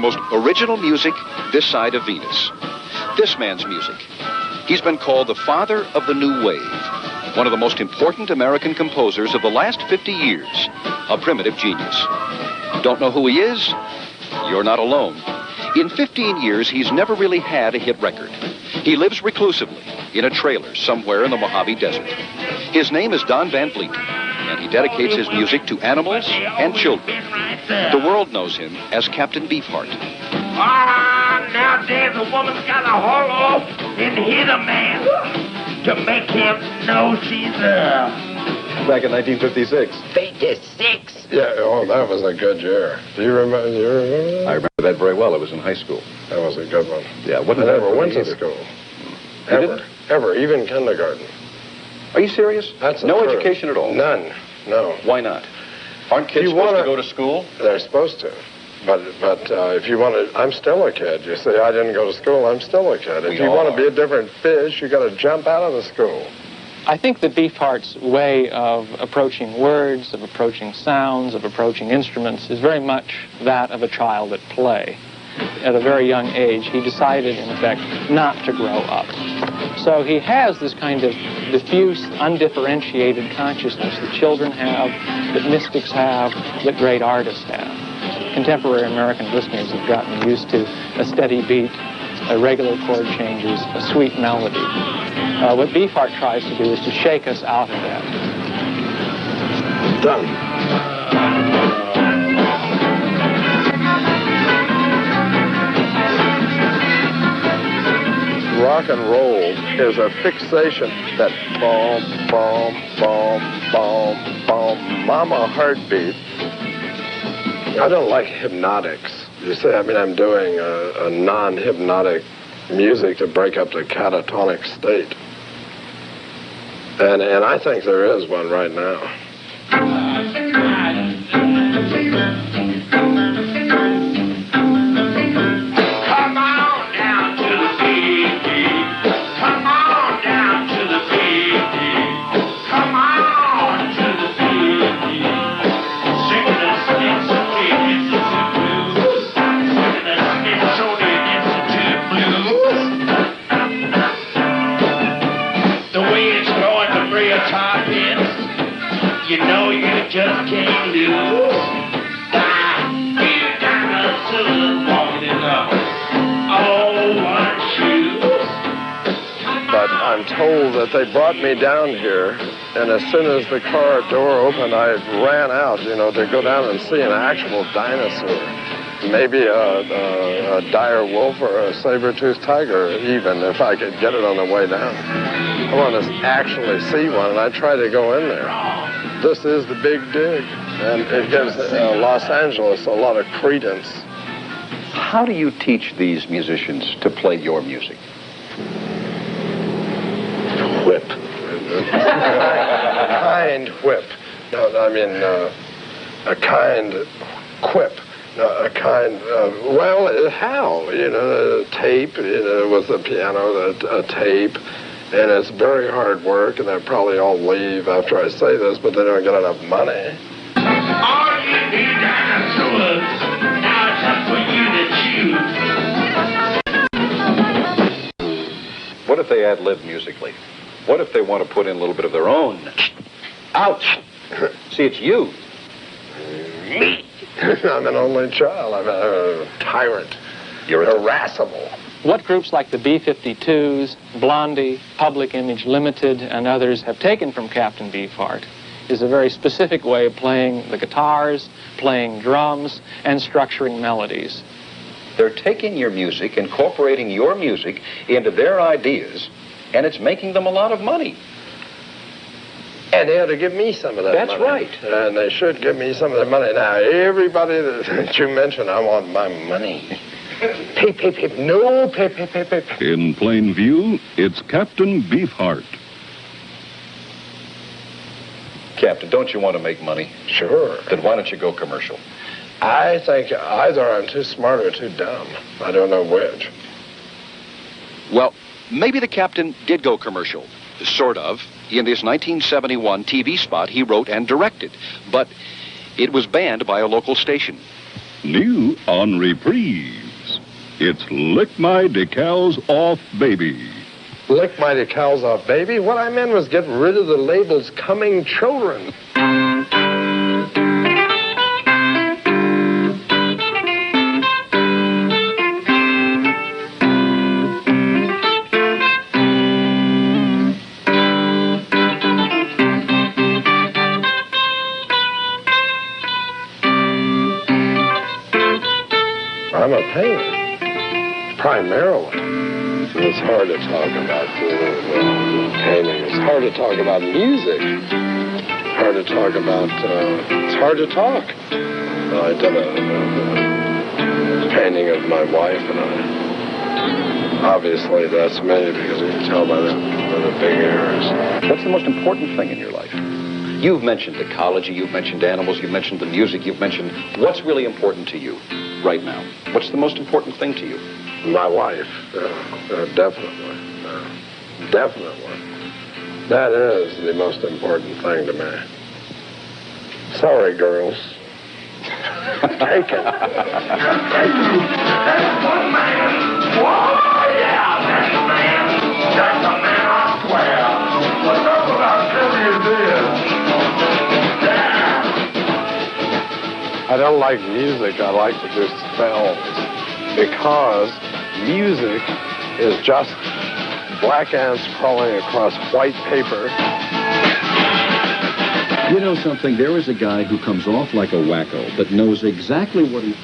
most original music this side of Venus. This man's music. He's been called the father of the new wave, one of the most important American composers of the last 50 years, a primitive genius. Don't know who he is? You're not alone. In 15 years, he's never really had a hit record. He lives reclusively in a trailer somewhere in the Mojave Desert. His name is Don Van Vliet, and he dedicates his music to animals and children. The world knows him as Captain Beefheart. Ah, nowadays a woman's got to haul off and hit a man to make him know she's Back in 1956. 56. Yeah, oh, that was a good year. Do you remember? I remember that very well. I was in high school. That was a good one. Yeah, I never went to school. Ever, even kindergarten. Are you serious? That's no truth. Education at all? None, no. Why not? Aren't kids supposed to go to school? They're supposed to. But if you want to, I'm still a kid. You say, I didn't go to school, I'm still a kid. If you want to be a different fish, you got to jump out of the school. I think that Beefheart's way of approaching words, of approaching sounds, of approaching instruments is very much that of a child at play. At a very young age, he decided, in effect, not to grow up. So he has this kind of diffuse, undifferentiated consciousness that children have, that mystics have, that great artists have. Contemporary American listeners have gotten used to a steady beat, regular chord changes, a sweet melody. What Beefheart tries to do is to shake us out of that. Done. Rock and roll is a fixation that boom, boom, boom, boom, boom, mama heartbeat. I don't like hypnotics. You say, I'm doing a non-hypnotic music to break up the catatonic state. And I think there is one right now. Come on down to the beat. Come on down to the beat. Come on to the beat. Sing the Smithsonian Institute blues. Sing the Smithsonian Institute blues. The way it's going to bring a top hits, you know you just can't lose. You got us to the morning up. Oh, one shoes. But I'm told that they brought me down here, and as soon as the car door opened, I ran out, to go down and see an actual dinosaur. Maybe a dire wolf or a saber-toothed tiger, even, if I could get it on the way down. I want to actually see one, and I try to go in there. This is the big dig, and it gives Los Angeles a lot of credence. How do you teach these musicians to play your music? Whip. Kind whip. No, a kind quip. No, a kind, how? Tape, with the piano, a tape. And it's very hard work, and they'll probably all leave after I say this, but they don't get enough money. All you need dinosaurs. Now it's up for you to choose. What if they ad-lib musically? What if they want to put in a little bit of their own? Ouch! See, it's you. Me. I'm an only child. I'm a tyrant. You're irascible. What groups like the B-52s, Blondie, Public Image Limited, and others have taken from Captain Beefheart is a very specific way of playing the guitars, playing drums, and structuring melodies. They're taking your music, incorporating your music into their ideas, and it's making them a lot of money. And they ought to give me some of that That's money. right. And they should give me some of that money. Now, everybody that you mentioned, I want my money. Pip, pip, pip. No, pip, pip, pip, pip. In plain view, it's Captain Beefheart. Captain, don't you want to make money? Sure. Then why don't you go commercial? I think either I'm too smart or too dumb. I don't know which. Well, maybe the Captain did go commercial. Sort of. In this 1971 TV spot he wrote and directed. But it was banned by a local station. New on Reprise. It's Lick My Decals Off Baby. Lick my decals off, baby. What I meant was get rid of the labels coming children. I'm a painter, primarily. It's hard to talk about painting. It's hard to talk about music. Hard to talk about, it's hard to talk. I did a painting of my wife and I. Obviously, that's me because you can tell by the big ears. What's the most important thing in your life? You've mentioned ecology, you've mentioned animals, you've mentioned the music, you've mentioned what's really important to you right now. What's the most important thing to you? My wife, definitely. Definitely. That is the most important thing to me. Sorry, girls. Take it. That's one man. Whoa, yeah, that's a man. That's a man, I swear. What's up about Sylvia's this? I don't like music. I like to do spells because music is just black ants crawling across white paper. You know something? There is a guy who comes off like a wacko, but knows exactly what he...